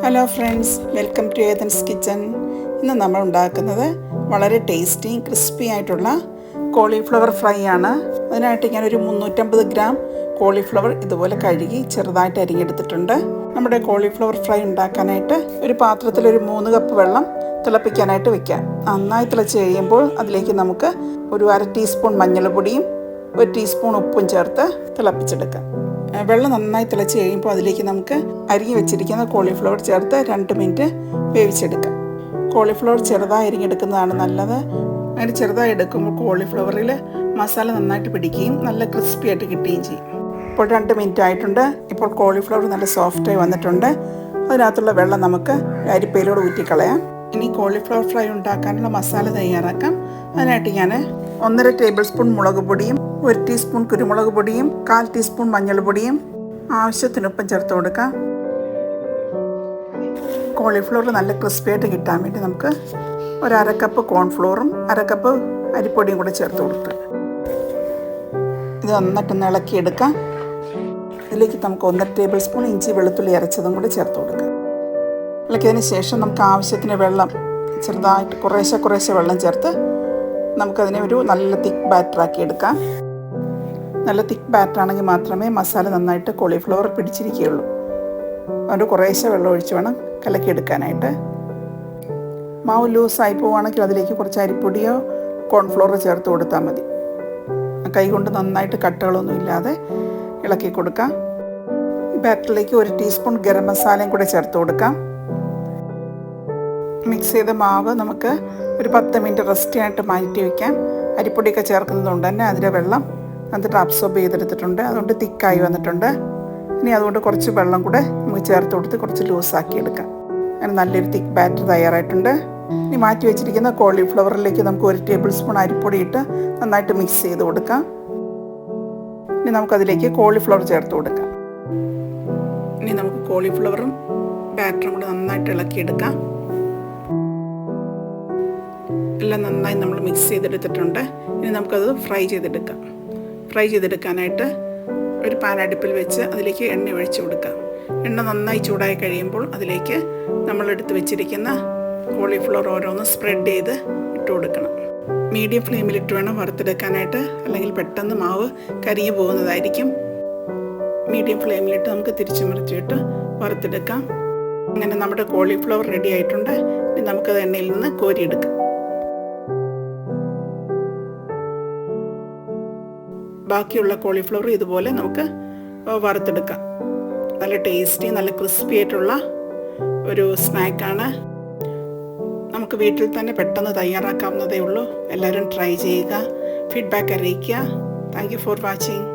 Hello friends, welcome to Ethan's kitchen. ഇന്ന് നമ്മൾ ഉണ്ടാക്കുന്നത് വളരെ ടേസ്റ്റി ക്രിസ്പി ആയിട്ടുള്ള കോളിഫ്ലവർ ഫ്രൈ ആണ്. അതിനായിട്ട് ഞാനൊരു 350 ഗ്രാം കോളിഫ്ലവർ ഇതുപോലെ കഴുകി ചെറുതായിട്ട് അരിഞ്ഞെടുത്തിട്ടുണ്ട്. നമ്മുടെ കോളിഫ്ലവർ ഫ്രൈ ഉണ്ടാക്കാനായിട്ട് ഒരു പാത്രത്തിൽ ഒരു 3 കപ്പ് വെള്ളം തിളപ്പിക്കാനായിട്ട് വെക്കാം. നന്നായി തിളച്ച് കഴിയുമ്പോൾ അതിലേക്ക് നമുക്ക് ഒരു 1/2 ടീസ്പൂൺ മഞ്ഞൾപ്പൊടിയും 1 ടീസ്പൂൺ ഉപ്പും ചേർത്ത് തിളപ്പിച്ചെടുക്കാം. വെള്ളം നന്നായി തിളച്ച് കഴിയുമ്പോൾ അതിലേക്ക് നമുക്ക് അരിഞ്ഞ് വെച്ചിരിക്കുന്ന കോളിഫ്ലവർ ചേർത്ത് 2 മിനിറ്റ് വേവിച്ചെടുക്കാം. കോളിഫ്ലവർ ചെറുതായി അരിഞ്ഞെടുക്കുന്നതാണ് നല്ലത്. അങ്ങനെ ചെറുതായി എടുക്കുമ്പോൾ കോളിഫ്ലവറിൽ മസാല നന്നായിട്ട് പിടിക്കുകയും നല്ല ക്രിസ്പി ആയിട്ട് കിട്ടുകയും ചെയ്യും. ഇപ്പോൾ 2 മിനിറ്റ് ആയിട്ടുണ്ട്. ഇപ്പോൾ കോളിഫ്ലവർ നല്ല സോഫ്റ്റായി വന്നിട്ടുണ്ട്. അതിനകത്തുള്ള വെള്ളം നമുക്ക് അരിപ്പയിലൂടെ ഊറ്റിക്കളയാം. ഇനി കോളിഫ്ലവർ ഫ്രൈ ഉണ്ടാക്കാനുള്ള മസാല തയ്യാറാക്കാം. അതിനായിട്ട് ഞാൻ 1.5 ടേബിൾ സ്പൂൺ മുളക് പൊടിയും 1 ടീസ്പൂൺ കുരുമുളക് പൊടിയും 1/4 ടീസ്പൂൺ മഞ്ഞൾപ്പൊടിയും ആവശ്യത്തിനൊപ്പം ചേർത്ത് കൊടുക്കാം. കോളിഫ്ലവർ നല്ല ക്രിസ്പിയായിട്ട് കിട്ടാൻ വേണ്ടി നമുക്ക് 1/2 കപ്പ് കോൺഫ്ലോറും 1/2 കപ്പ് അരിപ്പൊടിയും കൂടെ ചേർത്ത് കൊടുത്ത് ഇത് നന്നായിട്ടൊന്ന് ഇളക്കിയെടുക്കാം. ഇതിലേക്ക് നമുക്ക് 1.5 ടേബിൾ സ്പൂൺ ഇഞ്ചി വെളുത്തുള്ളി അരച്ചതും കൂടെ ചേർത്ത് കൊടുക്കാം. ഇളക്കിയതിന് ശേഷം നമുക്ക് ആവശ്യത്തിന് വെള്ളം ചെറുതായിട്ട് കുറേശ്ശെ വെള്ളം ചേർത്ത് നമുക്കതിനെ ഒരു നല്ല തിക്ക് ബാറ്ററാക്കി എടുക്കാം. നല്ല തിക്ക് ബാറ്ററാണെങ്കിൽ മാത്രമേ മസാല നന്നായിട്ട് കോളിഫ്ലവർ പിടിച്ചിരിക്കുകയുള്ളൂ. അതുകൊണ്ട് കുറേശ്ശെ വെള്ളം ഒഴിച്ച് വേണം കലക്കിയെടുക്കാനായിട്ട്. മാവ് ലൂസായി പോവുകയാണെങ്കിൽ അതിലേക്ക് കുറച്ച് അരിപ്പൊടിയോ കോൺഫ്ലോറോ ചേർത്ത് കൊടുത്താൽ മതി. കൈ കൊണ്ട് നന്നായിട്ട് കട്ടകളൊന്നും ഇല്ലാതെ ഇളക്കി കൊടുക്കാം. ഈ ബാറ്ററിലേക്ക് 1 ടീസ്പൂൺ ഗരം മസാലയും കൂടെ ചേർത്ത് കൊടുക്കാം. മിക്സ് ചെയ്ത മാവ് നമുക്ക് ഒരു 10 മിനിറ്റ് റെസ്റ്റ് ആയിട്ട് മാറ്റി വയ്ക്കാം. അരിപ്പൊടിയൊക്കെ ചേർക്കുന്നതുകൊണ്ട് തന്നെ അതിൻ്റെ വെള്ളം എന്നിട്ട് അബ്സോർബ് ചെയ്തെടുത്തിട്ടുണ്ട്. അതുകൊണ്ട് തിക്കായി വന്നിട്ടുണ്ട്. ഇനി അതുകൊണ്ട് കുറച്ച് വെള്ളം കൂടെ നമുക്ക് ചേർത്ത് കൊടുത്ത് കുറച്ച് ലൂസാക്കി എടുക്കാം. അങ്ങനെ നല്ലൊരു തിക്ക് ബാറ്റർ തയ്യാറായിട്ടുണ്ട്. ഇനി മാറ്റി വെച്ചിരിക്കുന്ന കോളിഫ്ലവറിലേക്ക് നമുക്ക് 1 ടേബിൾ സ്പൂൺ അരിപ്പൊടി ഇട്ട് നന്നായിട്ട് മിക്സ് ചെയ്ത് കൊടുക്കാം. ഇനി നമുക്കതിലേക്ക് കോളിഫ്ലവർ ചേർത്ത് കൊടുക്കാം. ഇനി നമുക്ക് കോളിഫ്ലവറും ബാറ്ററും കൂടെ നന്നായിട്ട് ഇളക്കിയെടുക്കാം. എല്ലാം നന്നായി നമ്മൾ മിക്സ് ചെയ്തെടുത്തിട്ടുണ്ട്. ഇനി നമുക്കത് ഫ്രൈ ചെയ്തെടുക്കാനായിട്ട് ഒരു പാൻ അടുപ്പിൽ വെച്ച് അതിലേക്ക് എണ്ണ ഒഴിച്ച് കൊടുക്കാം. എണ്ണ നന്നായി ചൂടായി കഴിയുമ്പോൾ അതിലേക്ക് നമ്മളെടുത്ത് വെച്ചിരിക്കുന്ന കോളിഫ്ലവർ ഓരോന്ന് സ്പ്രെഡ് ചെയ്ത് ഇട്ട് കൊടുക്കണം. മീഡിയം ഫ്ലെയിമിലിട്ട് വേണം വറുത്തെടുക്കാനായിട്ട്, അല്ലെങ്കിൽ പെട്ടെന്ന് മാവ് കരിഞ്ഞു പോകുന്നതായിരിക്കും. മീഡിയം ഫ്ലെയിമിലിട്ട് നമുക്ക് തിരിച്ചു മറിച്ചിട്ട് വറുത്തെടുക്കാം. അങ്ങനെ നമ്മുടെ കോളിഫ്ലവർ റെഡി ആയിട്ടുണ്ട്. ഇനി നമുക്കത് എണ്ണയിൽ നിന്ന് കോരിയെടുക്കാം. ബാക്കിയുള്ള കോളിഫ്ലവർ ഇതുപോലെ നമുക്ക് വറുത്തെടുക്കാം. നല്ല ടേസ്റ്റി നല്ല ക്രിസ്പി ആയിട്ടുള്ള ഒരു സ്നാക്കാണ്. നമുക്ക് വീട്ടിൽ തന്നെ പെട്ടെന്ന് തയ്യാറാക്കാവുന്നതേ ഉള്ളൂ. എല്ലാവരും ട്രൈ ചെയ്യുക, ഫീഡ്ബാക്ക് അറിയിക്കുക. Thank you for watching.